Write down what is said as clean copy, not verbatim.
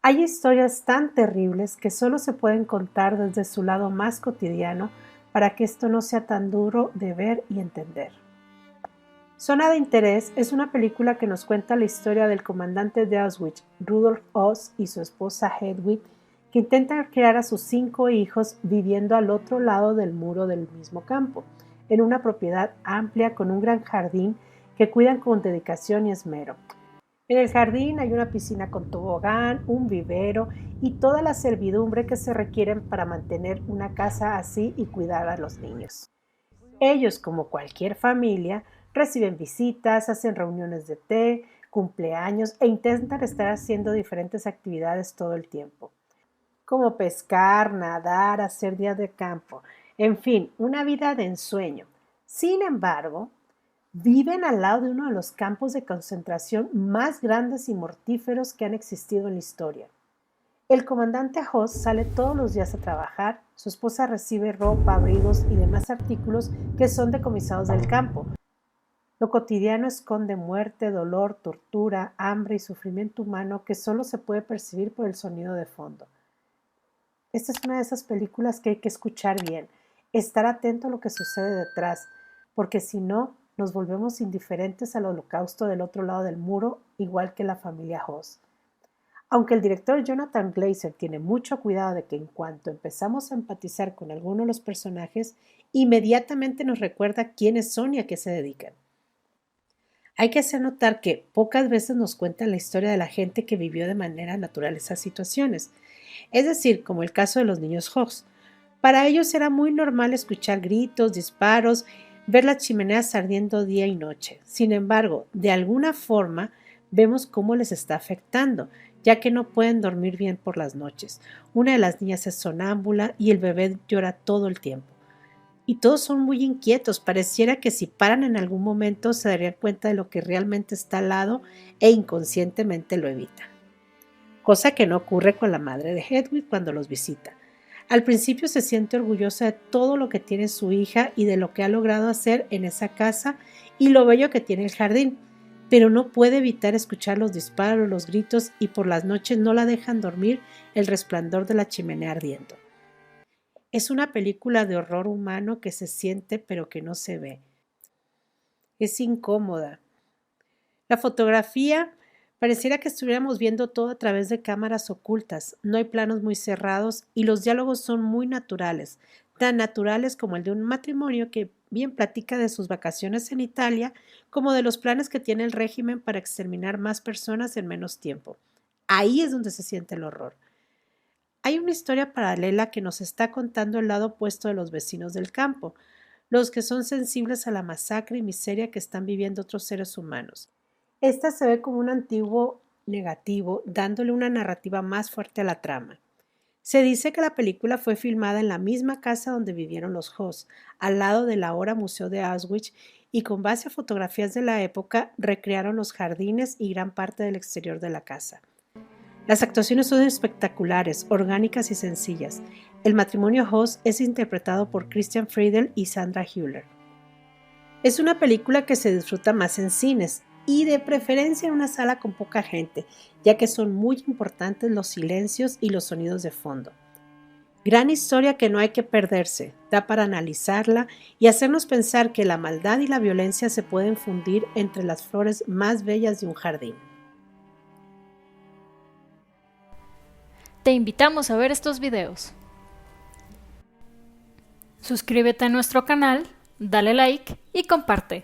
Hay historias tan terribles que solo se pueden contar desde su lado más cotidiano para que esto no sea tan duro de ver y entender. Zona de Interés es una película que nos cuenta la historia del comandante de Auschwitz, Rudolf Oss, y su esposa Hedwig, que intentan criar a sus 5 hijos viviendo al otro lado del muro del mismo campo, en una propiedad amplia con un gran jardín que cuidan con dedicación y esmero. En el jardín hay una piscina con tobogán, un vivero y toda la servidumbre que se requieren para mantener una casa así y cuidar a los niños. Ellos, como cualquier familia, reciben visitas, hacen reuniones de té, cumpleaños e intentan estar haciendo diferentes actividades todo el tiempo, como pescar, nadar, hacer días de campo, en fin, una vida de ensueño. Sin embargo, viven al lado de uno de los campos de concentración más grandes y mortíferos que han existido en la historia. El comandante Hoss sale todos los días a trabajar, su esposa recibe ropa, abrigos y demás artículos que son decomisados del campo. Lo cotidiano esconde muerte, dolor, tortura, hambre y sufrimiento humano que solo se puede percibir por el sonido de fondo. Esta es una de esas películas que hay que escuchar bien, estar atento a lo que sucede detrás, porque si no, nos volvemos indiferentes al holocausto del otro lado del muro, igual que la familia Hoss. Aunque el director Jonathan Glazer tiene mucho cuidado de que en cuanto empezamos a empatizar con alguno de los personajes, inmediatamente nos recuerda quiénes son y a qué se dedican. Hay que hacer notar que pocas veces nos cuentan la historia de la gente que vivió de manera natural esas situaciones, es decir, como el caso de los niños Hoss. Para ellos era muy normal escuchar gritos, disparos, ver las chimeneas ardiendo día y noche. Sin embargo, de alguna forma vemos cómo les está afectando, ya que no pueden dormir bien por las noches. Una de las niñas es sonámbula y el bebé llora todo el tiempo. Y todos son muy inquietos, pareciera que si paran en algún momento se darían cuenta de lo que realmente está al lado e inconscientemente lo evitan. Cosa que no ocurre con la madre de Hedwig cuando los visita. Al principio se siente orgullosa de todo lo que tiene su hija y de lo que ha logrado hacer en esa casa y lo bello que tiene el jardín, pero no puede evitar escuchar los disparos, los gritos y por las noches no la dejan dormir el resplandor de la chimenea ardiendo. Es una película de horror humano que se siente pero que no se ve. Es incómoda. La fotografía pareciera que estuviéramos viendo todo a través de cámaras ocultas, no hay planos muy cerrados y los diálogos son muy naturales, tan naturales como el de un matrimonio que bien platica de sus vacaciones en Italia, como de los planes que tiene el régimen para exterminar más personas en menos tiempo. Ahí es donde se siente el horror. Hay una historia paralela que nos está contando el lado opuesto de los vecinos del campo, los que son sensibles a la masacre y miseria que están viviendo otros seres humanos. Esta se ve como un antiguo negativo, dándole una narrativa más fuerte a la trama. Se dice que la película fue filmada en la misma casa donde vivieron los Hoss, al lado del ahora Museo de Auschwitz, y con base a fotografías de la época recrearon los jardines y gran parte del exterior de la casa. Las actuaciones son espectaculares, orgánicas y sencillas. El matrimonio Hoss es interpretado por Christian Friedel y Sandra Hüller. Es una película que se disfruta más en cines, y de preferencia en una sala con poca gente, ya que son muy importantes los silencios y los sonidos de fondo. Gran historia que no hay que perderse, da para analizarla y hacernos pensar que la maldad y la violencia se pueden fundir entre las flores más bellas de un jardín. Te invitamos a ver estos videos. Suscríbete a nuestro canal, dale like y comparte.